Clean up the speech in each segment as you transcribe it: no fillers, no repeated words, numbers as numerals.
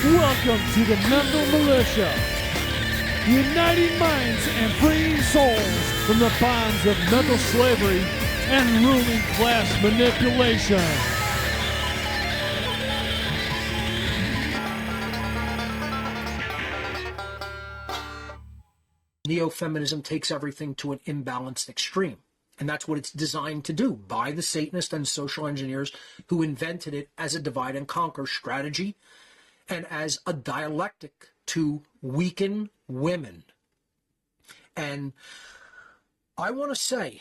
Welcome to the Mental Militia, uniting minds and freeing souls from the bonds of mental slavery and ruling class manipulation. Neo-feminism takes everything to an imbalanced extreme. And that's what it's designed to do by the Satanists and social engineers who invented it as a divide and conquer strategy and as a dialectic to weaken women. And I want to say,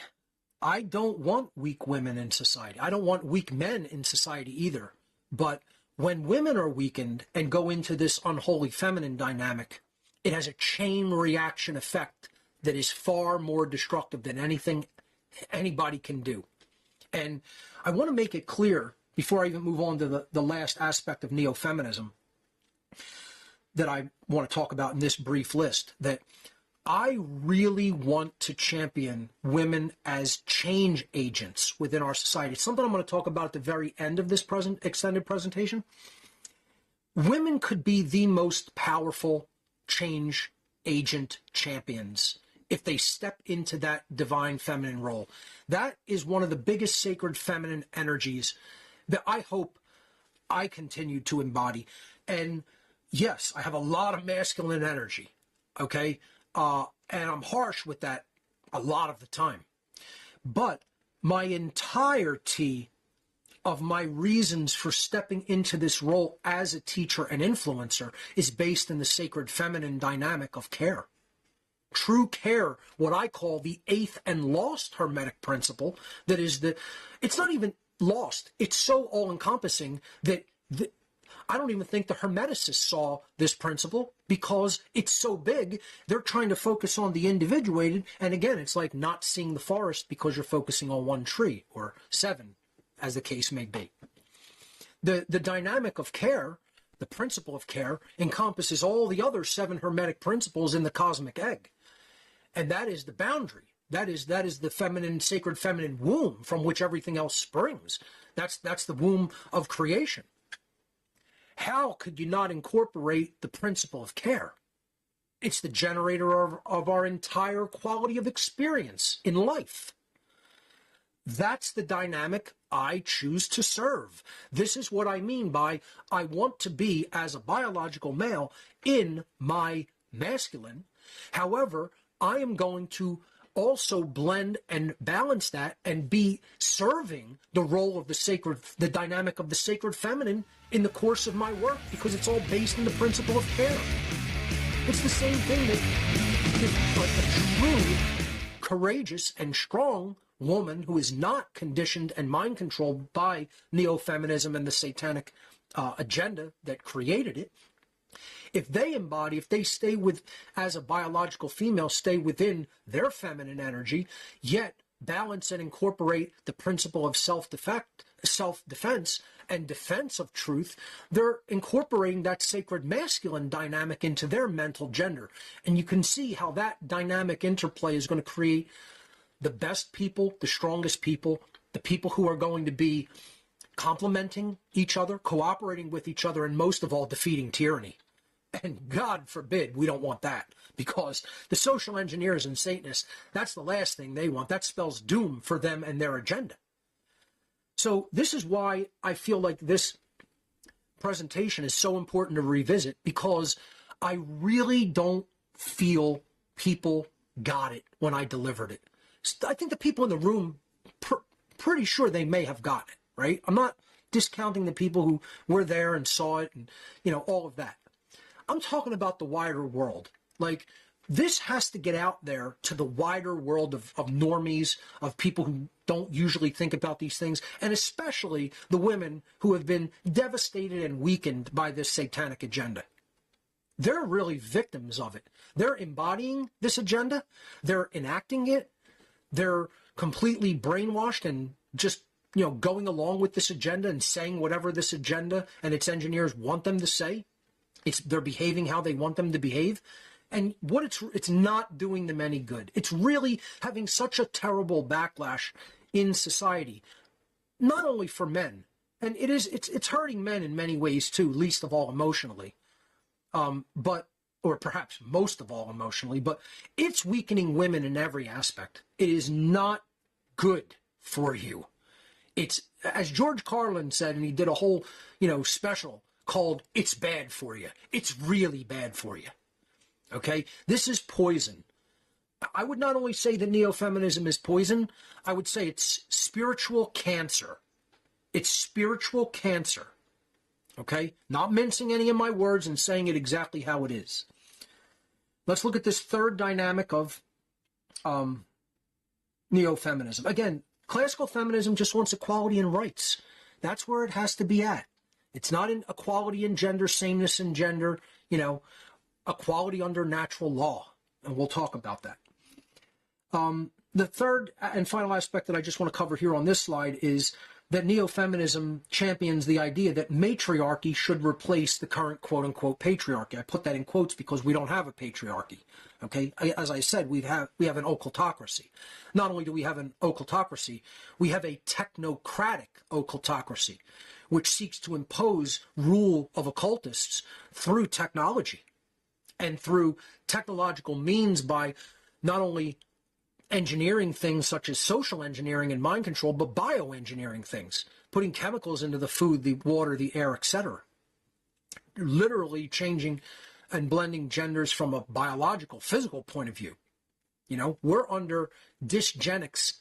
I don't want weak women in society. I don't want weak men in society either. But when women are weakened and go into this unholy feminine dynamic, it has a chain reaction effect that is far more destructive than anything anybody can do. And I want to make it clear, before I even move on to the last aspect of neo-feminism that I want to talk about in this brief list, that I really want to champion women as change agents within our society. It's something I'm going to talk about at the very end of this extended presentation. Women could be the most powerful change agent champions if they step into that divine feminine role. That is one of the biggest sacred feminine energies that I hope I continue to embody. And yes, I have a lot of masculine energy, okay? And I'm harsh with that a lot of the time. But my entirety of my reasons for stepping into this role as a teacher and influencer is based in the sacred feminine dynamic of care. True care, what I call the eighth and lost Hermetic principle, that is it's not even lost. It's so all-encompassing that I don't even think the Hermeticists saw this principle because it's so big. They're trying to focus on the individuated. And again, it's like not seeing the forest because you're focusing on one tree or seven, as the case may be. The dynamic of care, the principle of care, encompasses all the other seven Hermetic principles in the cosmic egg. And that is the boundary. That is the feminine, sacred feminine womb from which everything else springs. That's the womb of creation. How could you not incorporate the principle of care? It's the generator of our entire quality of experience in life. That's the dynamic I choose to serve. This is what I mean by I want to be, as a biological male, in my masculine. However, I am going to also blend and balance that and be serving the role of the dynamic of the sacred feminine in the course of my work, because it's all based in the principle of care. It's the same thing that a true, courageous, and strong woman who is not conditioned and mind controlled by neo-feminism and the satanic agenda that created it, if they stay with, as a biological female, stay within their feminine energy, yet balance and incorporate the principle of self-defense and defense of truth, they're incorporating that sacred masculine dynamic into their mental gender. And you can see how that dynamic interplay is going to create the best people, the strongest people, the people who are going to be complementing each other, cooperating with each other, and most of all, defeating tyranny. And God forbid we don't want that, because the social engineers and Satanists, that's the last thing they want. That spells doom for them and their agenda. So this is why I feel like this presentation is so important to revisit, because I really don't feel people got it when I delivered it. I think the people in the room, pretty sure they may have gotten it, right? I'm not discounting the people who were there and saw it and, all of that. I'm talking about the wider world. Like, this has to get out there to the wider world of normies, of people who don't usually think about these things, and especially the women who have been devastated and weakened by this satanic agenda. They're really victims of it. They're embodying this agenda. They're enacting it. They're completely brainwashed and just, going along with this agenda and saying whatever this agenda and its engineers want them to say. They're behaving how they want them to behave. And it's not doing them any good. It's really having such a terrible backlash in society, not only for men, and it's hurting men in many ways too, least of all emotionally. but or perhaps most of all emotionally, but it's weakening women in every aspect. It is not good for you. It's, as George Carlin said, and he did a whole, special called "It's Bad for You." It's really bad for you. Okay? This is poison. I would not only say that neo-feminism is poison, I would say it's spiritual cancer. It's spiritual cancer. Okay? Not mincing any of my words and saying it exactly how it is. Let's look at this third dynamic of neo-feminism. Again, classical feminism just wants equality and rights. That's where it has to be at. It's not in equality in gender, sameness in gender, equality under natural law. And we'll talk about that. The third and final aspect that I just want to cover here on this slide is that neo-feminism champions the idea that matriarchy should replace the current quote-unquote patriarchy. I put that in quotes because we don't have a patriarchy. Okay, as I said, we have an occultocracy. Not only do we have an occultocracy, we have a technocratic occultocracy, which seeks to impose rule of occultists through technology and through technological means by not only engineering things such as social engineering and mind control, but bioengineering things, putting chemicals into the food, the water, the air, etc. Literally changing and blending genders from a biological, physical point of view. We're under dysgenics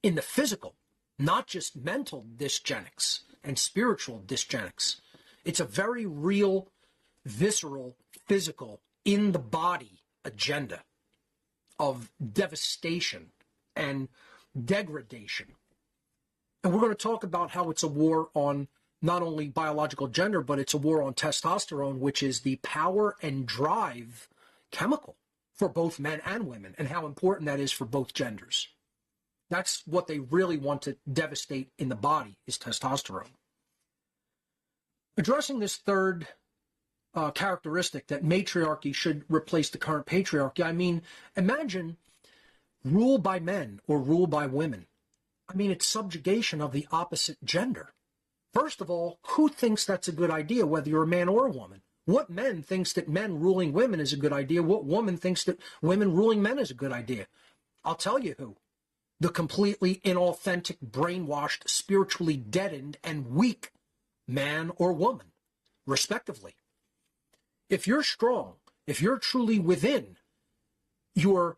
in the physical, not just mental dysgenics and spiritual dysgenics. It's a very real, visceral, physical, in the body agenda of devastation and degradation. And we're going to talk about how it's a war on not only biological gender, but it's a war on testosterone, which is the power and drive chemical for both men and women, and how important that is for both genders. That's what they really want to devastate in the body, is testosterone. Addressing this third characteristic, that matriarchy should replace the current patriarchy. I mean, imagine rule by men or rule by women. I mean, it's subjugation of the opposite gender. First of all, who thinks that's a good idea, whether you're a man or a woman? What men thinks that men ruling women is a good idea? What woman thinks that women ruling men is a good idea? I'll tell you who. The completely inauthentic, brainwashed, spiritually deadened, and weak man or woman, respectively. If you're strong, if you're truly within your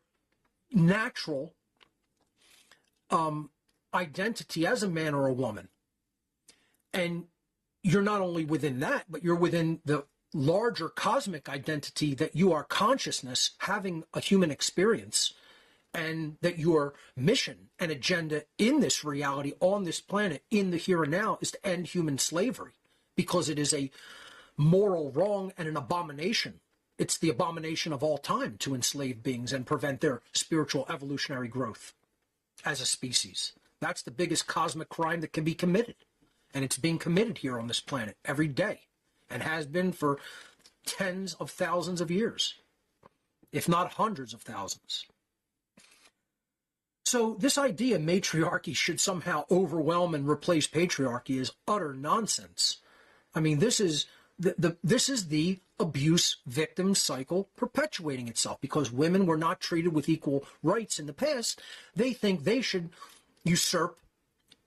natural identity as a man or a woman, and you're not only within that, but you're within the larger cosmic identity that you are consciousness, having a human experience, and that your mission and agenda in this reality, on this planet, in the here and now, is to end human slavery, because it is a moral wrong and an abomination. It's the abomination of all time to enslave beings and prevent their spiritual evolutionary growth as a species. That's the biggest cosmic crime that can be committed. And it's being committed here on this planet every day, and has been for tens of thousands of years, if not hundreds of thousands. So this idea matriarchy should somehow overwhelm and replace patriarchy is utter nonsense. I mean, this is the abuse victim cycle perpetuating itself, because women were not treated with equal rights in the past. They think they should usurp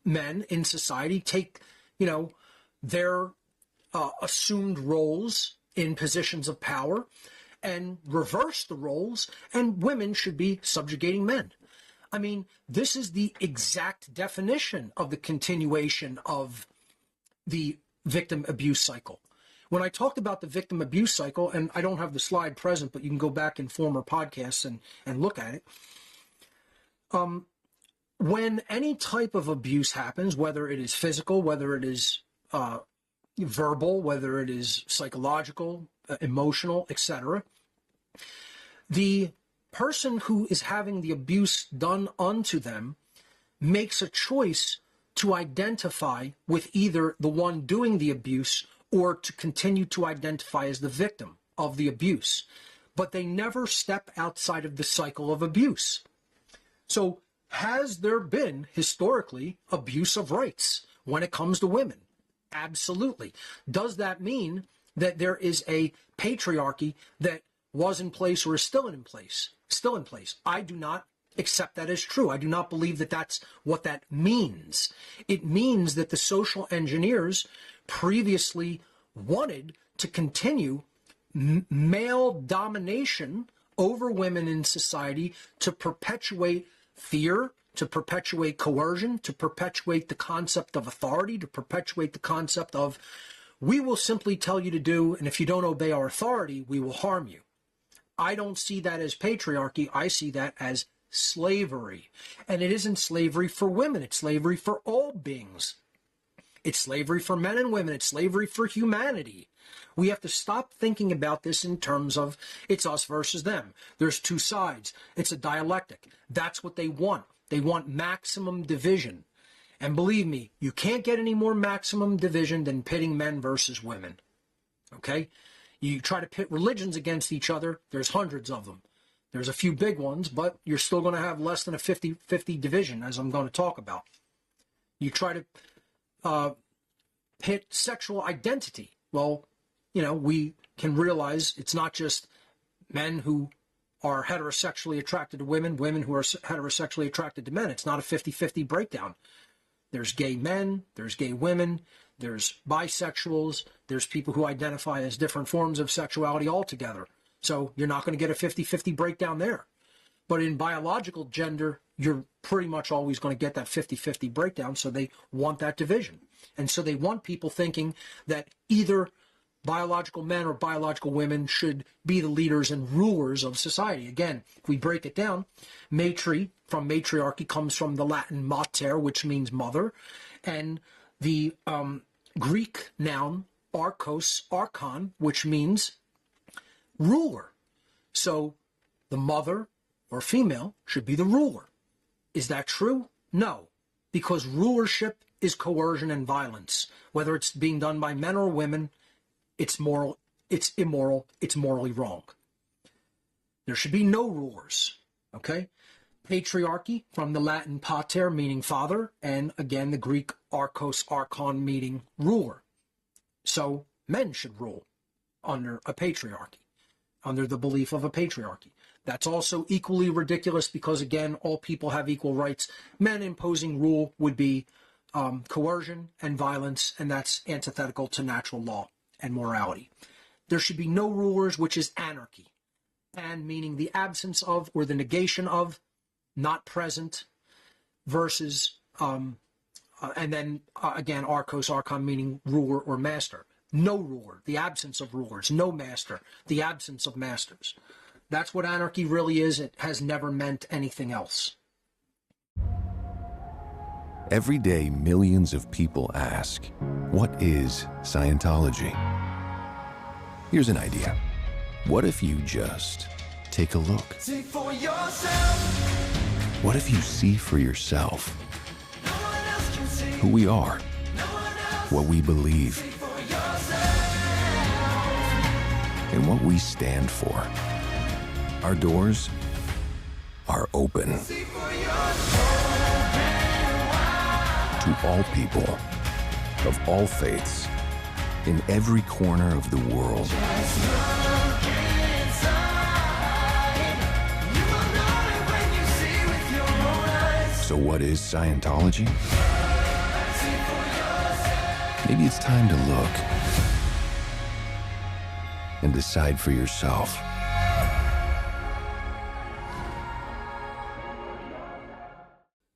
men in society, take, their assumed roles in positions of power and reverse the roles, and women should be subjugating men. I mean, this is the exact definition of the continuation of the victim abuse cycle. When I talked about the victim abuse cycle, and I don't have the slide present, but you can go back in former podcasts and look at it. When any type of abuse happens, whether it is physical, whether it is verbal, whether it is psychological, emotional, etc., the person who is having the abuse done unto them makes a choice to identify with either the one doing the abuse or to continue to identify as the victim of the abuse. But they never step outside of the cycle of abuse. So has there been historically abuse of rights when it comes to women? Absolutely. Does that mean that there is a patriarchy that was in place or is still in place. I do not accept that as true. I do not believe that that's what that means. It means that the social engineers previously wanted to continue male domination over women in society to perpetuate fear, to perpetuate coercion, to perpetuate the concept of authority, to perpetuate the concept of we will simply tell you to do, and if you don't obey our authority, we will harm you. I don't see that as patriarchy. I see that as slavery. And it isn't slavery for women. It's slavery for all beings. It's slavery for men and women. It's slavery for humanity. We have to stop thinking about this in terms of it's us versus them. There's two sides. It's a dialectic. That's what they want. They want maximum division. And believe me, you can't get any more maximum division than pitting men versus women. Okay? You try to pit religions against each other, there's hundreds of them. There's a few big ones, but you're still going to have less than a 50-50 division, as I'm going to talk about. You try to pit sexual identity. Well, you know, we can realize it's not just men who are heterosexually attracted to women, women who are heterosexually attracted to men. It's not a 50-50 breakdown. There's gay men, there's gay women, there's bisexuals, there's people who identify as different forms of sexuality altogether. So you're not going to get a 50-50 breakdown there. But in biological gender, you're pretty much always going to get that 50-50 breakdown, so they want that division. And so they want people thinking that either biological men or biological women should be the leaders and rulers of society. Again, if we break it down, matri, from matriarchy, comes from the Latin mater, which means mother, and the Greek noun archos, archon, which means ruler. So the mother or female should be the ruler. Is that true? No, because rulership is coercion and violence. Whether it's being done by men or women, it's moral, it's immoral, it's morally wrong. There should be no rulers, okay? Patriarchy, from the Latin pater, meaning father, and again, the Greek archos, archon, meaning ruler. So men should rule under a patriarchy, under the belief of a patriarchy. That's also equally ridiculous because, again, all people have equal rights. Men imposing rule would be coercion and violence, and that's antithetical to natural law and morality. There should be no rulers, which is anarchy. And meaning the absence of or the negation of, not present, versus, and then again, archos, archon, meaning ruler or master. No ruler, the absence of rulers. No master, the absence of masters. That's what anarchy really is. It has never meant anything else. Every day, millions of people ask, what is Scientology? Here's an idea. What if you just take a look? See for yourself. What if you see for yourself No one else can see. who we are, No one else. what we believe, See for yourself. and what we stand for? Our doors are open See for yourself. to all people of all faiths in every corner of the world. Just look inside. You will know it when you see with your own eyes. So what is Scientology? See for yourself. Maybe it's time to look and decide for yourself.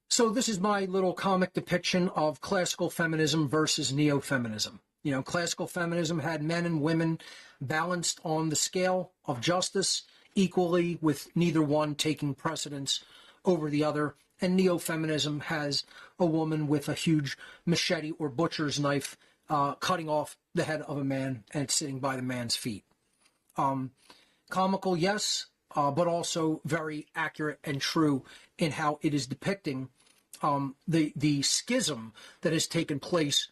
So this is my little comic depiction of classical feminism versus neo-feminism. You know, classical feminism had men and women balanced on the scale of justice equally, with neither one taking precedence over the other. And neo-feminism has a woman with a huge machete or butcher's knife cutting off the head of a man, and it's sitting by the man's feet. Comical, yes, but also very accurate and true in how it is depicting the schism that has taken place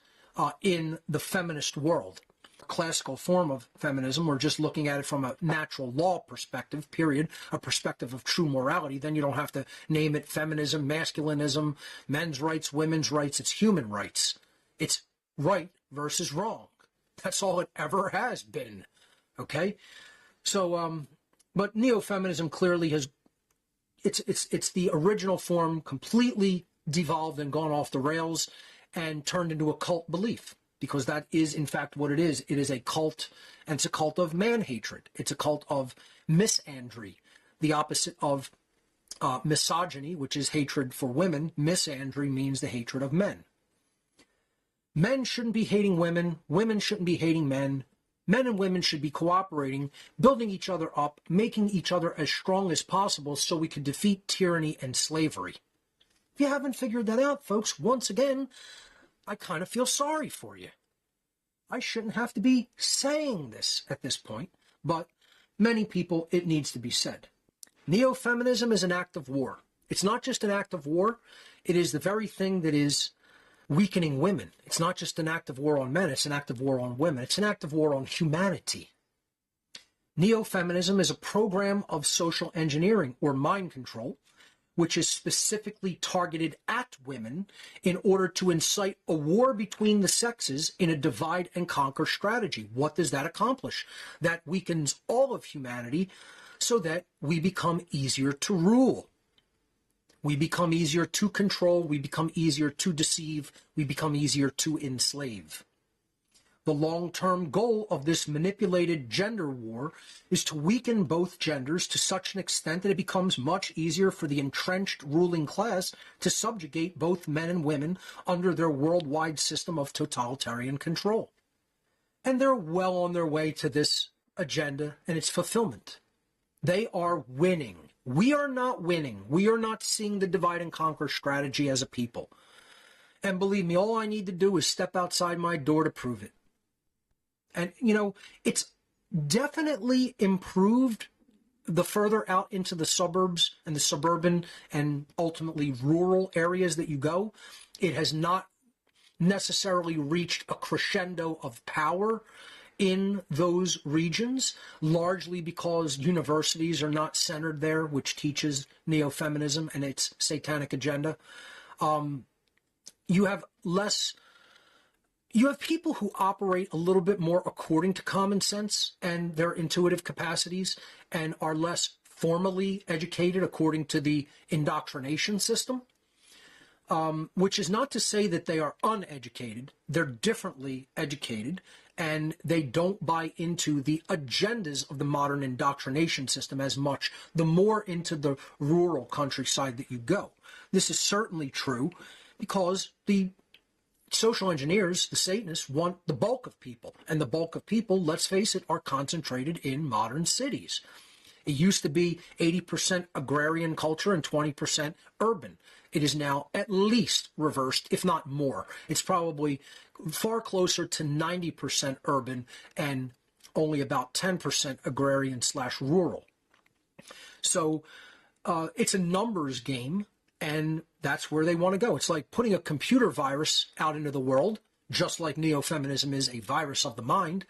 in the feminist world. Classical form of feminism, we're just looking at it from a natural law perspective, period, a perspective of true morality. Then you don't have to name it feminism, masculinism, men's rights, women's rights. It's human rights. It's right versus wrong, That's all it ever has been. Okay? So, but neo-feminism clearly has, it's the original form completely devolved and gone off the rails and turned into a cult belief, because that is in fact what it is. It is a cult, and it's a cult of man-hatred. It's a cult of misandry, the opposite of misogyny, which is hatred for women. Misandry means the hatred of men. Men shouldn't be hating women. Women shouldn't be hating men. Men and women should be cooperating, building each other up, making each other as strong as possible so we can defeat tyranny and slavery. If you haven't figured that out, folks, once again, I kind of feel sorry for you. I shouldn't have to be saying this at this point, but many people, it needs to be said. Neo-feminism is an act of war. It's not just an act of war. It is the very thing that is weakening women. It's not just an act of war on men. It's an act of war on women. It's an act of war on humanity. Neo-feminism is a program of social engineering or mind control, which is specifically targeted at women in order to incite a war between the sexes in a divide and conquer strategy. What does that accomplish? That weakens all of humanity so that we become easier to rule. We become easier to control. We become easier to deceive. We become easier to enslave. The long-term goal of this manipulated gender war is to weaken both genders to such an extent that it becomes much easier for the entrenched ruling class to subjugate both men and women under their worldwide system of totalitarian control. And they're well on their way to this agenda and its fulfillment. They are winning. We are not winning. We are not seeing the divide and conquer strategy as a people. And believe me, all I need to do is step outside my door to prove it. And, you know, it's definitely improved the further out into the suburbs and the suburban and ultimately rural areas that you go. It has not necessarily reached a crescendo of power in those regions, largely because universities are not centered there, which teaches neo-feminism and its satanic agenda. You have people who operate a little bit more according to common sense and their intuitive capacities and are less formally educated according to the indoctrination system, which is not to say that they are uneducated. They're differently educated, and they don't buy into the agendas of the modern indoctrination system as much, the more into the rural countryside that you go. This is certainly true because the social engineers, the Satanists, want the bulk of people. And the bulk of people, let's face it, are concentrated in modern cities. It used to be 80% agrarian culture and 20% urban. It is now at least reversed, if not more. It's probably far closer to 90% urban and only about 10% agrarian/rural. So it's a numbers game, and that's where they want to go. It's like putting a computer virus out into the world, just like neo-feminism is a virus of the mind.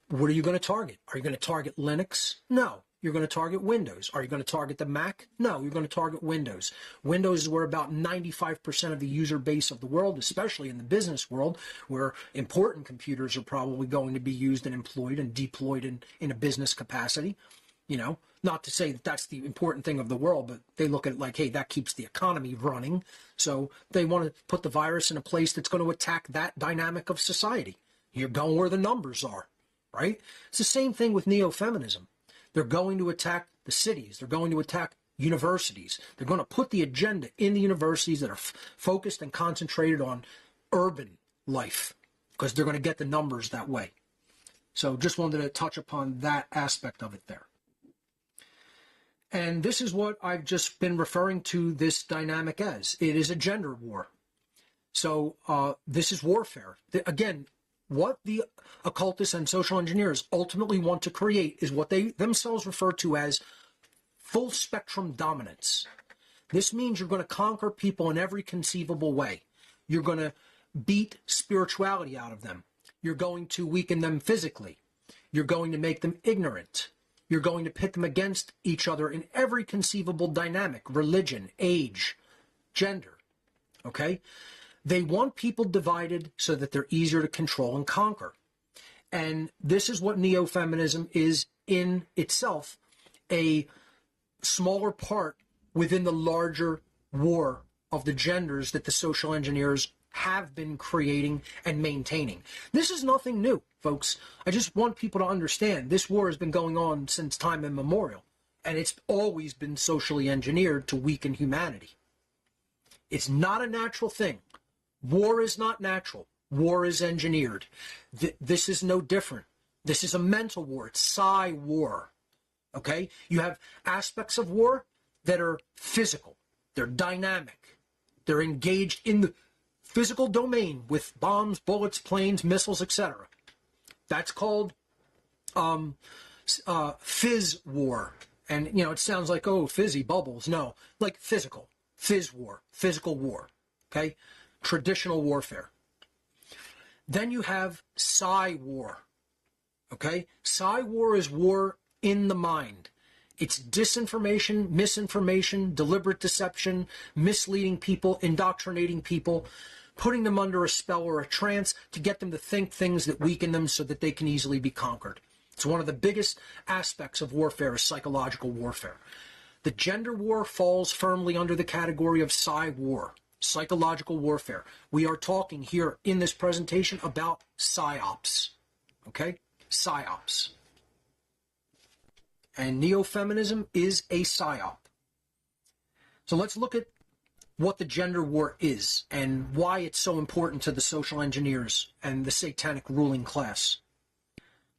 What are you going to target? Are you going to target Linux? No. You're going to target Windows. Are you going to target the Mac? No, you're going to target Windows. Windows is where about 95% of the user base of the world, especially in the business world, where important computers are probably going to be used and employed and deployed in a business capacity. You know, not to say that that's the important thing of the world, but they look at it like, hey, that keeps the economy running. So they want to put the virus in a place that's going to attack that dynamic of society. You're going where the numbers are, right? It's the same thing with neo-feminism. They're going to attack the cities. They're going to attack universities. They're going to put the agenda in the universities that are focused and concentrated on urban life because they're going to get the numbers that way. So just wanted to touch upon that aspect of it there. And this is what I've just been referring to this dynamic as. It is a gender war. So this is warfare. Again, what the occultists and social engineers ultimately want to create is what they themselves refer to as full spectrum dominance. This means you're going to conquer people in every conceivable way. You're going to beat spirituality out of them. You're going to weaken them physically. You're going to make them ignorant. You're going to pit them against each other in every conceivable dynamic, religion, age, gender, okay? They want people divided so that they're easier to control and conquer. And this is what neo-feminism is in itself, a smaller part within the larger war of the genders that the social engineers have been creating and maintaining. This is nothing new, folks. I just want people to understand this war has been going on since time immemorial, and it's always been socially engineered to weaken humanity. It's not a natural thing. War is not natural. War is engineered. This is no different. This is a mental war. It's psi war. Okay? You have aspects of war that are physical. They're dynamic. They're engaged in the physical domain with bombs, bullets, planes, missiles, etc. That's called phys war. And, you know, it sounds like, oh, fizzy bubbles. No, like physical. Phys war. Physical war. Okay? Traditional warfare. Then you have psi war. Okay? Psi war is war in the mind. It's disinformation, misinformation, deliberate deception, misleading people, indoctrinating people, putting them under a spell or a trance to get them to think things that weaken them so that they can easily be conquered. It's one of the biggest aspects of warfare is psychological warfare. The gender war falls firmly under the category of psi war, psychological warfare. We are talking here in this presentation about psyops. Okay? Psyops. And neo-feminism is a psyop. So let's look at what the gender war is and why it's so important to the social engineers and the satanic ruling class.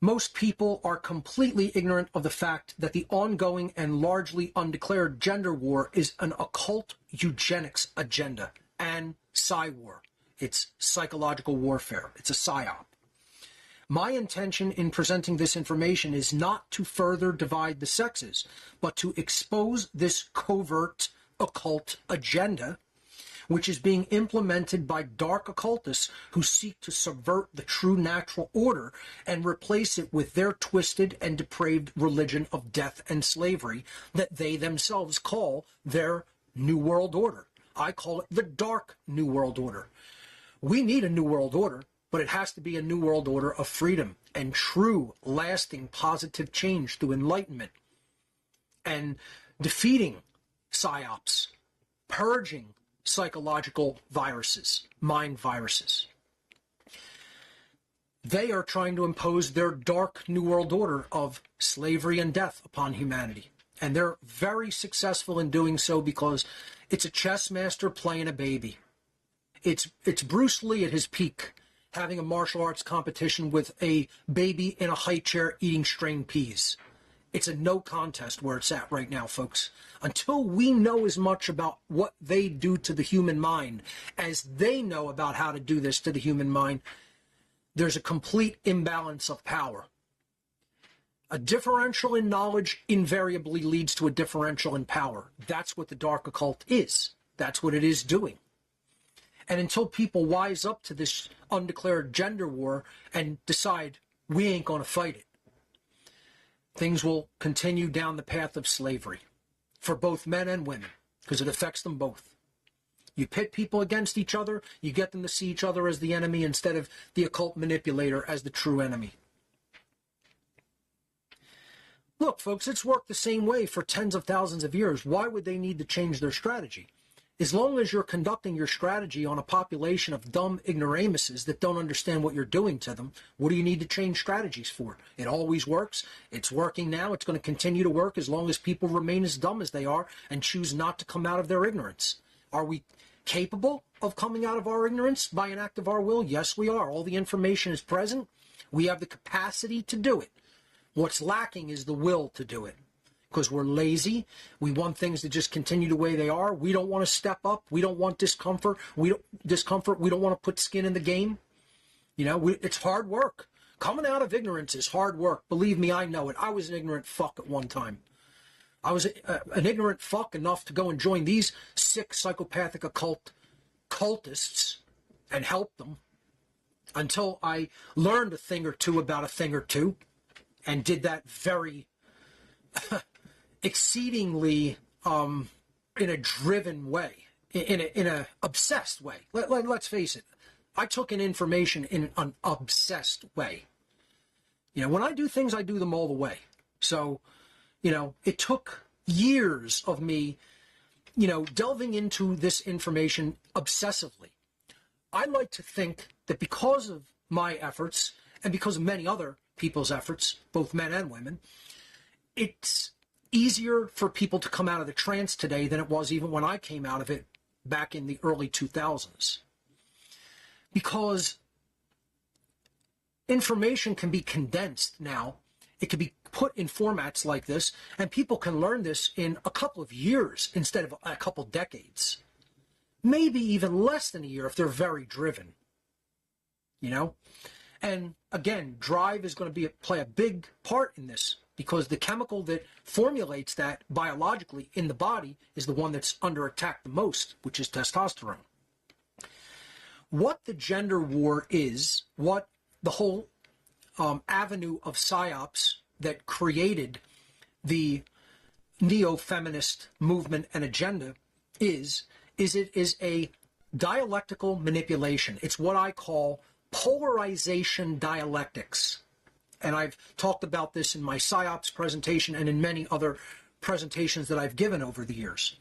Most people are completely ignorant of the fact that the ongoing and largely undeclared gender war is an occult eugenics agenda and psi war. It's psychological warfare. It's a psyop. My intention in presenting this information is not to further divide the sexes, but to expose this covert occult agenda, which is being implemented by dark occultists who seek to subvert the true natural order and replace it with their twisted and depraved religion of death and slavery that they themselves call their New World Order. I call it the Dark New World Order. We need a New World Order, but it has to be a New World Order of freedom and true, lasting, positive change through enlightenment and defeating psyops, purging psychological viruses, mind viruses. They are trying to impose their dark New World Order of slavery and death upon humanity. And they're very successful in doing so because it's a chess master playing a baby. It's Bruce Lee at his peak, having a martial arts competition with a baby in a high chair eating string peas. It's a no contest where it's at right now, folks. Until we know as much about what they do to the human mind as they know about how to do this to the human mind, there's a complete imbalance of power. A differential in knowledge invariably leads to a differential in power. That's what the dark occult is. That's what it is doing. And until people wise up to this undeclared gender war and decide we ain't going to fight it, things will continue down the path of slavery for both men and women because it affects them both. You pit people against each other, you get them to see each other as the enemy instead of the occult manipulator as the true enemy. Look, folks, it's worked the same way for tens of thousands of years. Why would they need to change their strategy? As long as you're conducting your strategy on a population of dumb ignoramuses that don't understand what you're doing to them, what do you need to change strategies for? It always works. It's working now. It's going to continue to work as long as people remain as dumb as they are and choose not to come out of their ignorance. Are we capable of coming out of our ignorance by an act of our will? Yes, we are. All the information is present. We have the capacity to do it. What's lacking is the will to do it. Because we're lazy. We want things to just continue the way they are. We don't want to step up. We don't want discomfort. We don't want to put skin in the game. You know, it's hard work. Coming out of ignorance is hard work. Believe me, I know it. I was an ignorant fuck at one time. I was an ignorant fuck enough to go and join these sick psychopathic cultists and help them until I learned a thing or two about a thing or two and did that very exceedingly in a driven way, in a obsessed way. Let's face it. I took in information in an obsessed way. You know, when I do things, I do them all the way. So, you know, it took years of me, you know, delving into this information obsessively. I like to think that because of my efforts and because of many other people's efforts, both men and women, it's easier for people to come out of the trance today than it was even when I came out of it back in the early 2000s. Because information can be condensed now. It can be put in formats like this, and people can learn this in a couple of years instead of a couple decades. Maybe even less than a year if they're very driven, you know? And again, drive is going to play a big part in this, because the chemical that formulates that biologically in the body is the one that's under attack the most, which is testosterone. What the gender war is, what the whole avenue of psyops that created the neo-feminist movement and agenda is it is a dialectical manipulation. It's what I call polarization dialectics. And I've talked about this in my psyops presentation and in many other presentations that I've given over the years.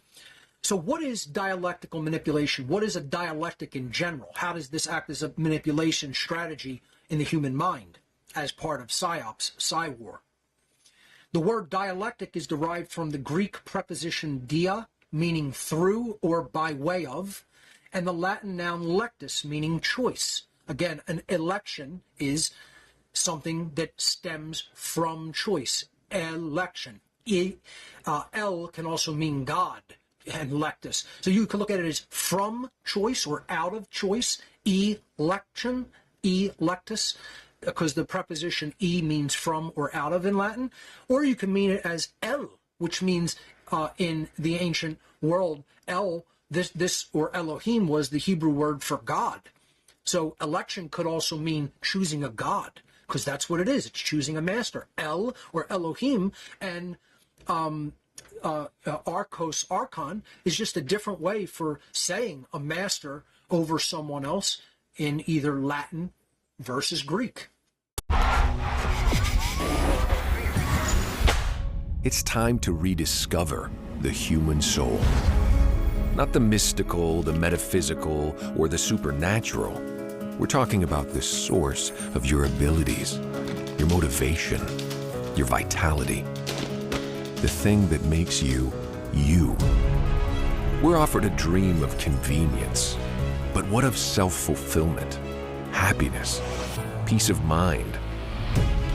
So what is dialectical manipulation? What is a dialectic in general? How does this act as a manipulation strategy in the human mind as part of psyops, psy-war? The word dialectic is derived from the Greek preposition dia, meaning through or by way of, and the Latin noun lectus, meaning choice. Again, an election is something that stems from choice. Election. El can also mean God, and lectus. So you can look at it as from choice or out of choice. Election, electus, because the preposition e means from or out of in Latin. Or you can mean it as el, which means in the ancient world, el, this or Elohim was the Hebrew word for God. So election could also mean choosing a god, because that's what it is. It's choosing a master. El or Elohim, and Archos, Archon, is just a different way for saying a master over someone else in either Latin versus Greek. It's time to rediscover the human soul. Not the mystical, the metaphysical, or the supernatural. We're talking about the source of your abilities, your motivation, your vitality. The thing that makes you, you. We're offered a dream of convenience, but what of self-fulfillment, happiness, peace of mind?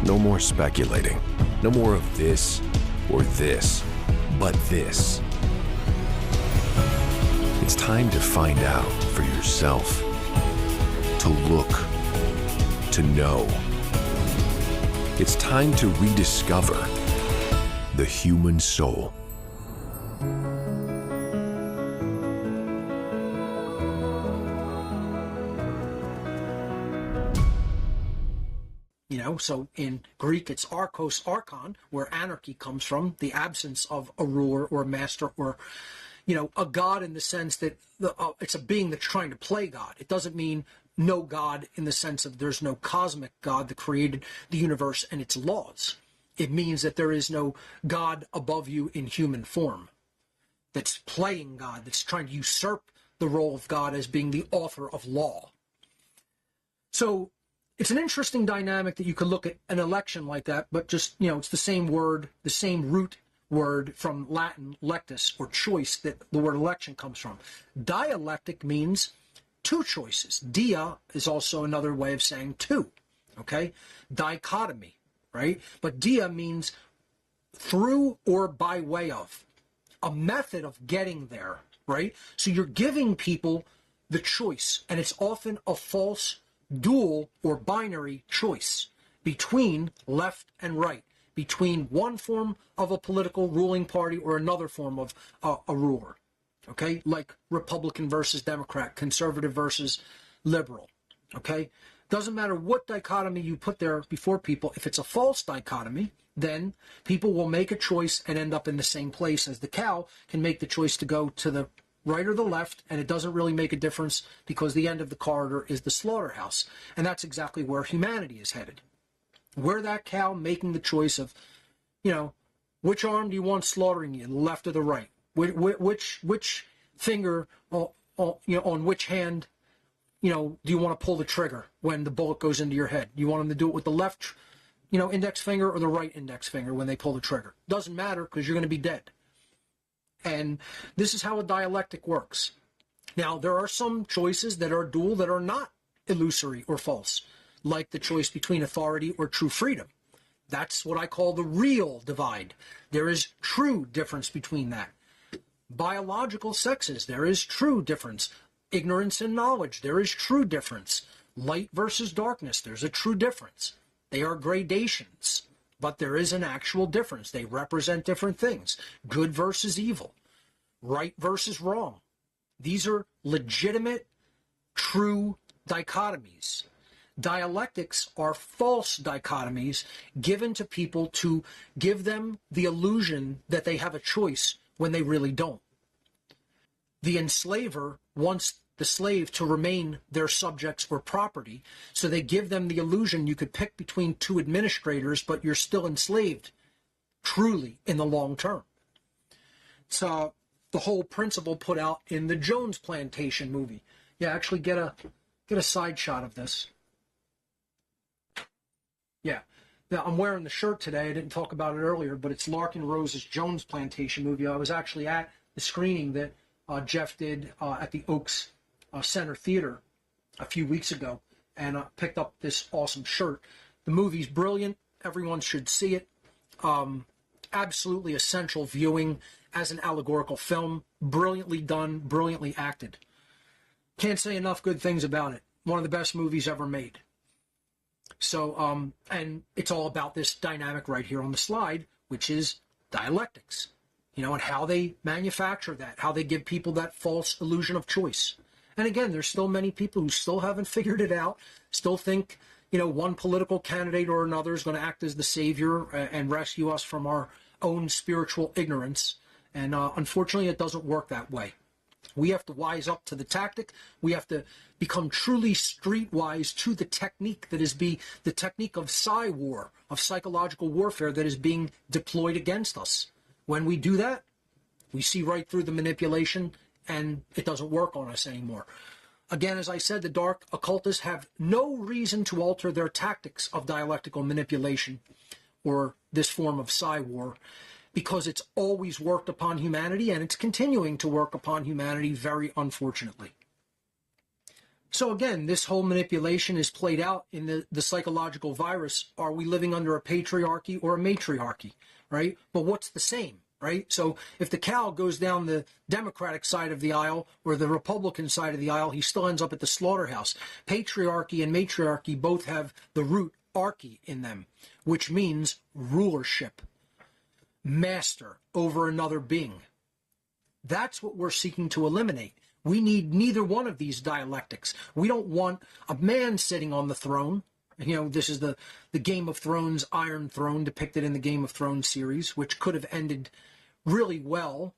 No more speculating. No more of this or this, but this. It's time to find out for yourself, to look, to know. It's time to rediscover the human soul. You know, so in Greek, it's archos, archon, where anarchy comes from, the absence of a ruler or a master or, you know, a god in the sense that it's a being that's trying to play God. It doesn't mean no God in the sense of there's no cosmic God that created the universe and its laws. It means that there is no God above you in human form that's playing God, that's trying to usurp the role of God as being the author of law. So it's an interesting dynamic that you could look at an election like that, but just, you know, it's the same word, the same root word from Latin, lectus, or choice, that the word election comes from. Dialectic means two choices. Dia is also another way of saying two, okay? Dichotomy, right? But dia means through or by way of, a method of getting there, right? So you're giving people the choice, and it's often a false dual or binary choice between left and right, between one form of a political ruling party or another form of a ruler, okay? Like Republican versus Democrat, conservative versus liberal, okay? Doesn't matter what dichotomy you put there before people. If it's a false dichotomy, then people will make a choice and end up in the same place, as the cow can make the choice to go to the right or the left, and it doesn't really make a difference because the end of the corridor is the slaughterhouse. And that's exactly where humanity is headed. We're that cow making the choice of, which arm do you want slaughtering you, the left or the right? Which finger, on which hand, do you want to pull the trigger when the bullet goes into your head? Do you want them to do it with the left, index finger or the right index finger when they pull the trigger? Doesn't matter, because you're going to be dead. And this is how a dialectic works. Now, there are some choices that are dual that are not illusory or false, like the choice between authority or true freedom. That's what I call the real divide. There is true difference between that. Biological sexes, there is true difference. Ignorance and knowledge, there is true difference. Light versus darkness, there's a true difference. They are gradations, but there is an actual difference. They represent different things. Good versus evil, right versus wrong. These are legitimate, true dichotomies. Dialectics are false dichotomies given to people to give them the illusion that they have a choice when they really don't. The enslaver wants the slave to remain their subjects or property, so they give them the illusion you could pick between two administrators, but you're still enslaved, truly, in the long term. So the whole principle put out in the Jones Plantation movie. Yeah, actually get a side shot of this. Yeah. Now, I'm wearing the shirt today. I didn't talk about it earlier, but it's Larkin Rose's Jones Plantation movie. I was actually at the screening that Jeff did at the Oaks Center Theater a few weeks ago, and picked up this awesome shirt. The movie's brilliant. Everyone should see it. Absolutely essential viewing as an allegorical film. Brilliantly done, brilliantly acted. Can't say enough good things about it. One of the best movies ever made. So, and it's all about this dynamic right here on the slide, which is dialectics, and how they manufacture that, how they give people that false illusion of choice. And again, there's still many people who still haven't figured it out, still think, one political candidate or another is going to act as the savior and rescue us from our own spiritual ignorance. And unfortunately, it doesn't work that way. We have to wise up to the tactic. We have to become truly streetwise to the technique that is the technique of war, of psychological warfare that is being deployed against us. When we do that, we see right through the manipulation, and it doesn't work on us anymore. Again, as I said, the dark occultists have no reason to alter their tactics of dialectical manipulation or this form of war, because it's always worked upon humanity, and it's continuing to work upon humanity, very unfortunately. So again, this whole manipulation is played out in the psychological virus. Are we living under a patriarchy or a matriarchy, right? But what's the same, right? So if the cow goes down the Democratic side of the aisle or the Republican side of the aisle, he still ends up at the slaughterhouse. Patriarchy and matriarchy both have the root archy in them, which means rulership. Master over another being. That's what we're seeking to eliminate. We need neither one of these dialectics. We don't want a man sitting on the throne. This is the Game of Thrones Iron Throne depicted in the Game of Thrones series, which could have ended really well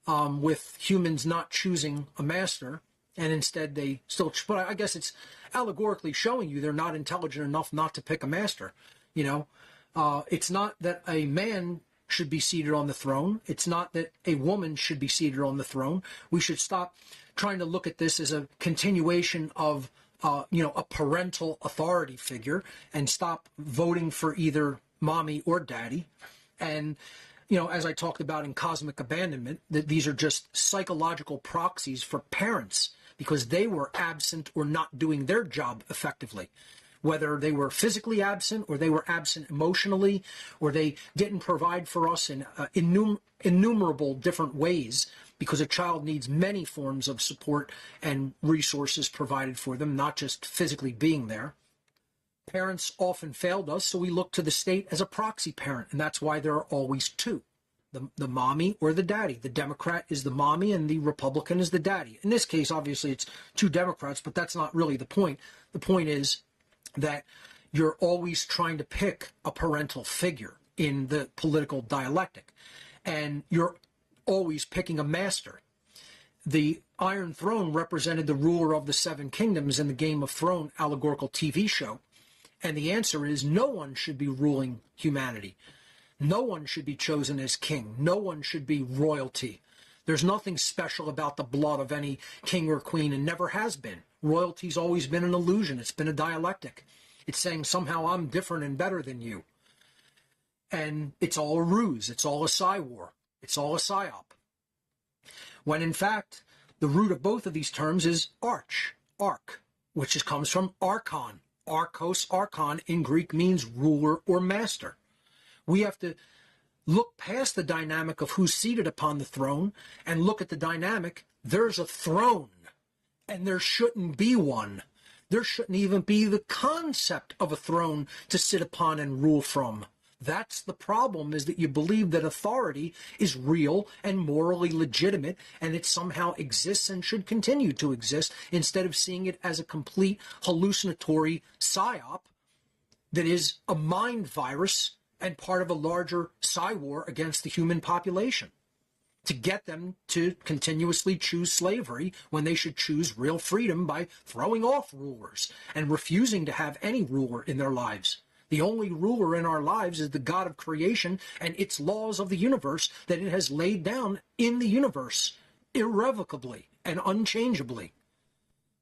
with humans not choosing a master, and instead they still, but I guess it's allegorically showing you they're not intelligent enough not to pick a master. It's not that a man should be seated on the throne. It's not that a woman should be seated on the throne. We should stop trying to look at this as a continuation of, a parental authority figure, and stop voting for either mommy or daddy. And, as I talked about in Cosmic Abandonment, that these are just psychological proxies for parents because they were absent or not doing their job effectively. Whether they were physically absent or they were absent emotionally, or they didn't provide for us in innumerable different ways, because a child needs many forms of support and resources provided for them, not just physically being there. Parents often failed us, so we look to the state as a proxy parent, and that's why there are always two. The mommy or the daddy. The Democrat is the mommy and the Republican is the daddy. In this case, obviously, it's two Democrats, but that's not really the point. The point is that you're always trying to pick a parental figure in the political dialectic, and you're always picking a master. The Iron Throne represented the ruler of the Seven Kingdoms in the Game of Thrones allegorical TV show, And the answer is no one should be ruling humanity. No one should be chosen as king. No one should be royalty. There's nothing special about the blood of any king or queen, and never has been. Royalty's always been an illusion. It's been a dialectic. It's saying somehow I'm different and better than you. And it's all a ruse. It's all a psy-war. It's all a psyop. When in fact, the root of both of these terms is arch, which comes from archon. Archos, archon in Greek means ruler or master. We have to look past the dynamic of who's seated upon the throne and look at the dynamic. There's a throne, and there shouldn't be one. There shouldn't even be the concept of a throne to sit upon and rule from. That's the problem, is that you believe that authority is real and morally legitimate, and it somehow exists and should continue to exist, instead of seeing it as a complete hallucinatory psyop that is a mind virus and part of a larger psy-war against the human population, to get them to continuously choose slavery when they should choose real freedom by throwing off rulers and refusing to have any ruler in their lives. The only ruler in our lives is the God of creation and its laws of the universe that it has laid down in the universe irrevocably and unchangeably.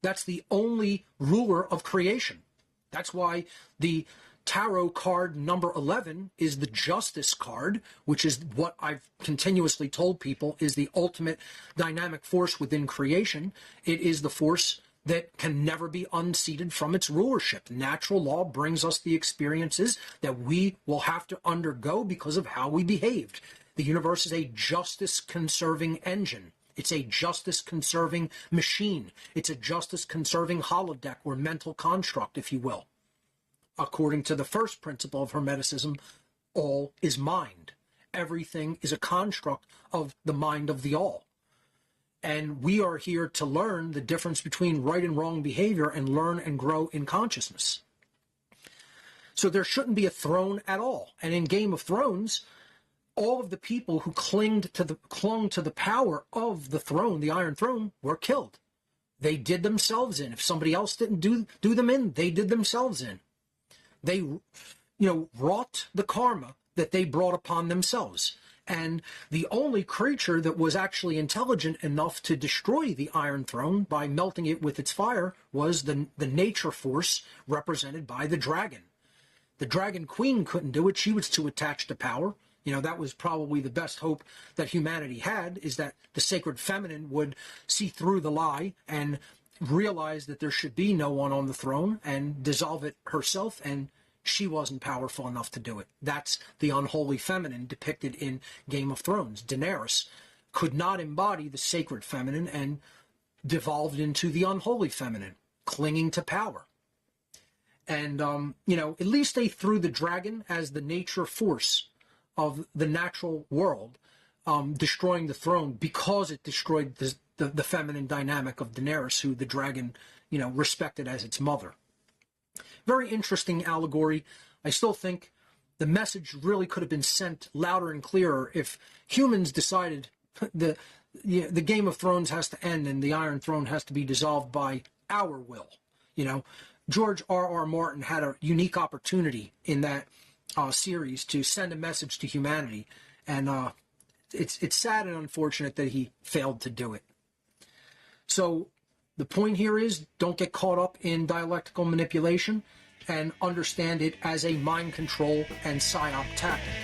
That's the only ruler of creation. That's why the tarot card number 11 is the justice card, which is what I've continuously told people is the ultimate dynamic force within creation. It is the force that can never be unseated from its rulership. Natural law brings us the experiences that we will have to undergo because of how we behaved. The universe is a justice-conserving engine. It's a justice-conserving machine. It's a justice-conserving holodeck or mental construct, if you will. According to the first principle of Hermeticism, all is mind. Everything is a construct of the mind of the all. And we are here to learn the difference between right and wrong behavior and learn and grow in consciousness. So there shouldn't be a throne at all. And in Game of Thrones, all of the people who clung to the power of the throne, the Iron Throne, were killed. They did themselves in. If somebody else didn't do them in, they did themselves in. They, wrought the karma that they brought upon themselves. And the only creature that was actually intelligent enough to destroy the Iron Throne by melting it with its fire was the nature force represented by the dragon. The Dragon Queen couldn't do it. She was too attached to power. That was probably the best hope that humanity had, is that the sacred feminine would see through the lie and realize that there should be no one on the throne and dissolve it herself, and she wasn't powerful enough to do it. That's the unholy feminine depicted in Game of Thrones. Daenerys could not embody the sacred feminine and devolved into the unholy feminine, clinging to power. And, at least they threw the dragon as the nature force of the natural world, destroying the throne because it destroyed the feminine dynamic of Daenerys, who the dragon, respected as its mother. Very interesting allegory. I still think the message really could have been sent louder and clearer if humans decided the Game of Thrones has to end and the Iron Throne has to be dissolved by our will. George R.R. Martin had a unique opportunity in that series to send a message to humanity, and it's sad and unfortunate that he failed to do it. So the point here is, don't get caught up in dialectical manipulation and understand it as a mind control and psyop tactic.